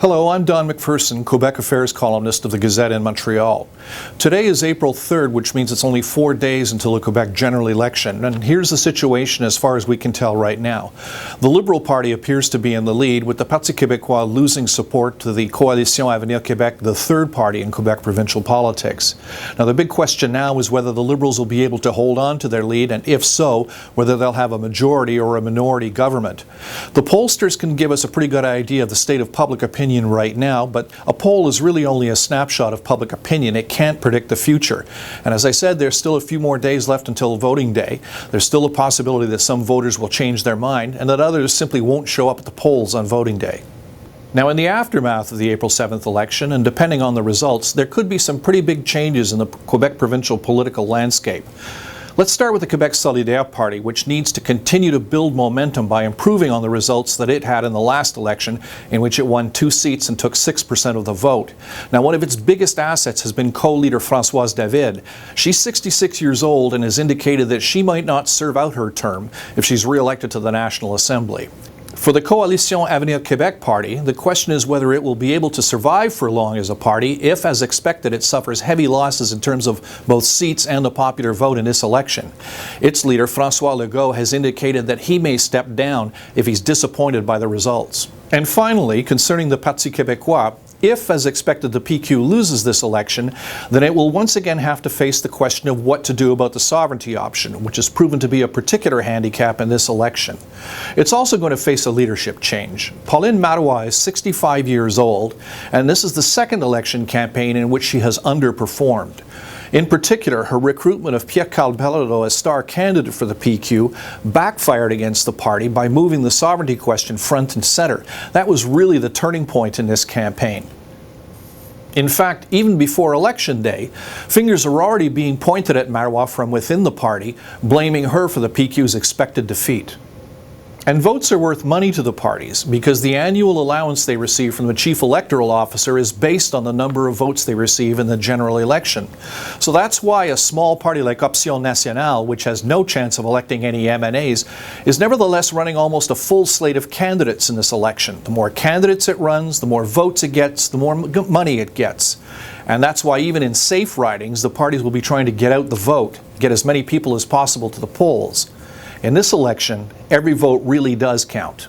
Hello, I'm Don Macpherson, Quebec Affairs columnist of the Gazette in Montreal. Today is April 3rd, which means it's only 4 days until the Quebec general election, and here's the situation as far as we can tell right now. The Liberal Party appears to be in the lead, with the Parti Québécois losing support to the Coalition Avenir Québec, the third party in Quebec provincial politics. Now, the big question now is whether the Liberals will be able to hold on to their lead, and if so, whether they'll have a majority or a minority government. The pollsters can give us a pretty good idea of the state of public opinion right now, but a poll is really only a snapshot of public opinion. It can't predict the future. And as I said, there's still a few more days left until voting day. There's still a possibility that some voters will change their mind and that others simply won't show up at the polls on voting day. Now, in the aftermath of the April 7th election, and depending on the results, there could be some pretty big changes in the Quebec provincial political landscape. Let's start with the Quebec Solidaire Party, which needs to continue to build momentum by improving on the results that it had in the last election, in which it won 2 seats and took 6% of the vote. Now, one of its biggest assets has been co-leader Françoise David. She's 66 years old and has indicated that she might not serve out her term if she's re-elected to the National Assembly. For the Coalition Avenir Québec party, the question is whether it will be able to survive for long as a party if, as expected, it suffers heavy losses in terms of both seats and the popular vote in this election. Its leader, François Legault, has indicated that he may step down if he's disappointed by the results. And finally, concerning the Parti Québécois, if, as expected, the PQ loses this election, then it will once again have to face the question of what to do about the sovereignty option, which has proven to be a particular handicap in this election. It's also going to face a leadership change. Pauline Marois is 65 years old, and this is the second election campaign in which she has underperformed. In particular, her recruitment of Pierre-Carl Pelado as star candidate for the PQ backfired against the party by moving the sovereignty question front and center. That was really the turning point in this campaign. In fact, even before Election Day, fingers are already being pointed at Marois from within the party, blaming her for the PQ's expected defeat. And votes are worth money to the parties because the annual allowance they receive from the chief electoral officer is based on the number of votes they receive in the general election. So that's why a small party like Option Nationale, which has no chance of electing any MNAs, is nevertheless running almost a full slate of candidates in this election. The more candidates it runs, the more votes it gets, the more money it gets. And that's why even in safe ridings, the parties will be trying to get out the vote, get as many people as possible to the polls. In this election, every vote really does count.